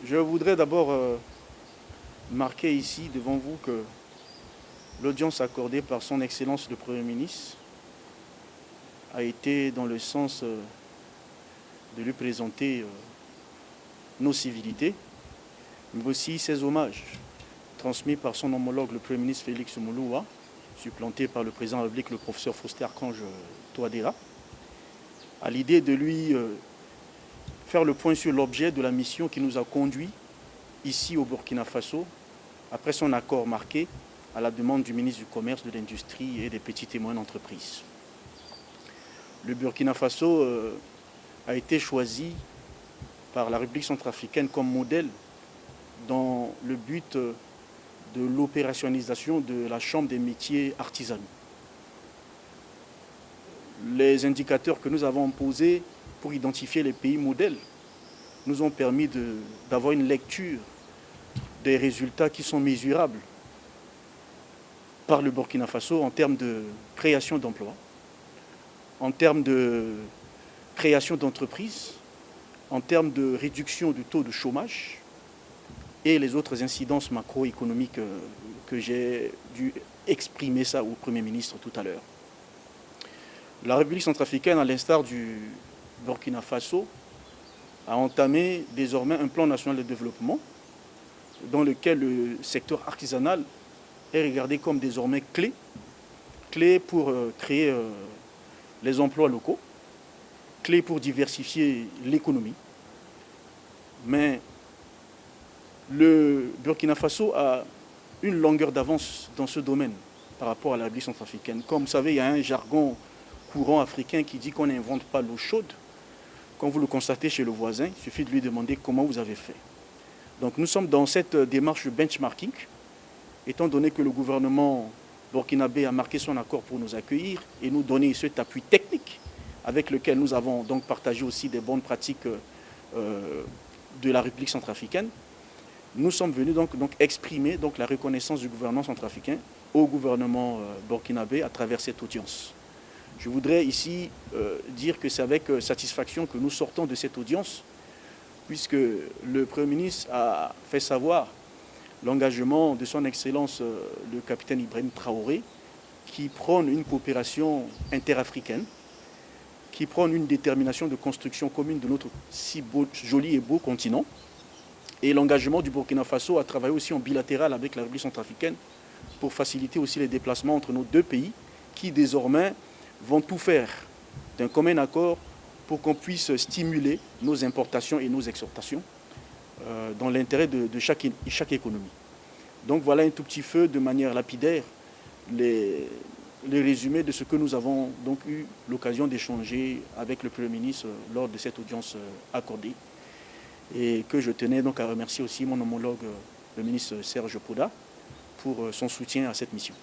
Je voudrais d'abord marquer ici devant vous que l'audience accordée par son Excellence le Premier ministre a été dans le sens de lui présenter nos civilités, mais aussi ses hommages transmis par son homologue le Premier ministre Félix Mouloua, supplanté par le président de la République, le professeur Faustin Archange Touadéra, à l'idée de lui faire le point sur l'objet de la mission qui nous a conduits ici au Burkina Faso, après son accord marqué à la demande du ministre du Commerce, de l'Industrie et des petites et moyennes entreprises. Le Burkina Faso a été choisi par la République centrafricaine comme modèle dans le but de l'opérationnalisation de la Chambre des métiers artisanaux. Les indicateurs que nous avons posés pour identifier les pays modèles nous ont permis d'avoir une lecture des résultats qui sont mesurables par le Burkina Faso en termes de création d'emplois, en termes de création d'entreprises, en termes de réduction du taux de chômage et les autres incidences macroéconomiques que j'ai dû exprimer ça au Premier ministre tout à l'heure. La République centrafricaine, à l'instar du Burkina Faso, a entamé désormais un plan national de développement dans lequel le secteur artisanal est regardé comme désormais clé pour créer les emplois locaux, clé pour diversifier l'économie. Mais le Burkina Faso a une longueur d'avance dans ce domaine par rapport à la République centrafricaine. Comme vous savez, il y a un jargon courant africain qui dit qu'on n'invente pas l'eau chaude. Quand vous le constatez chez le voisin, il suffit de lui demander comment vous avez fait. Donc nous sommes dans cette démarche de benchmarking, étant donné que le gouvernement burkinabé a marqué son accord pour nous accueillir et nous donner cet appui technique avec lequel nous avons donc partagé aussi des bonnes pratiques de la République centrafricaine. Nous sommes venus donc exprimer la reconnaissance du gouvernement centrafricain au gouvernement burkinabé à travers cette audience. Je voudrais ici dire que c'est avec satisfaction que nous sortons de cette audience, puisque le Premier ministre a fait savoir l'engagement de son Excellence le capitaine Ibrahim Traoré, qui prône une coopération interafricaine, qui prône une détermination de construction commune de notre si beau, joli et beau continent, et l'engagement du Burkina Faso à travailler aussi en bilatéral avec la République centrafricaine pour faciliter aussi les déplacements entre nos deux pays, qui désormais vont tout faire d'un commun accord pour qu'on puisse stimuler nos importations et nos exportations dans l'intérêt de chaque économie. Donc voilà un tout petit peu, de manière lapidaire, les résumés de ce que nous avons donc eu l'occasion d'échanger avec le Premier ministre lors de cette audience accordée, et que je tenais donc à remercier aussi mon homologue, le ministre Serge Poda, pour son soutien à cette mission.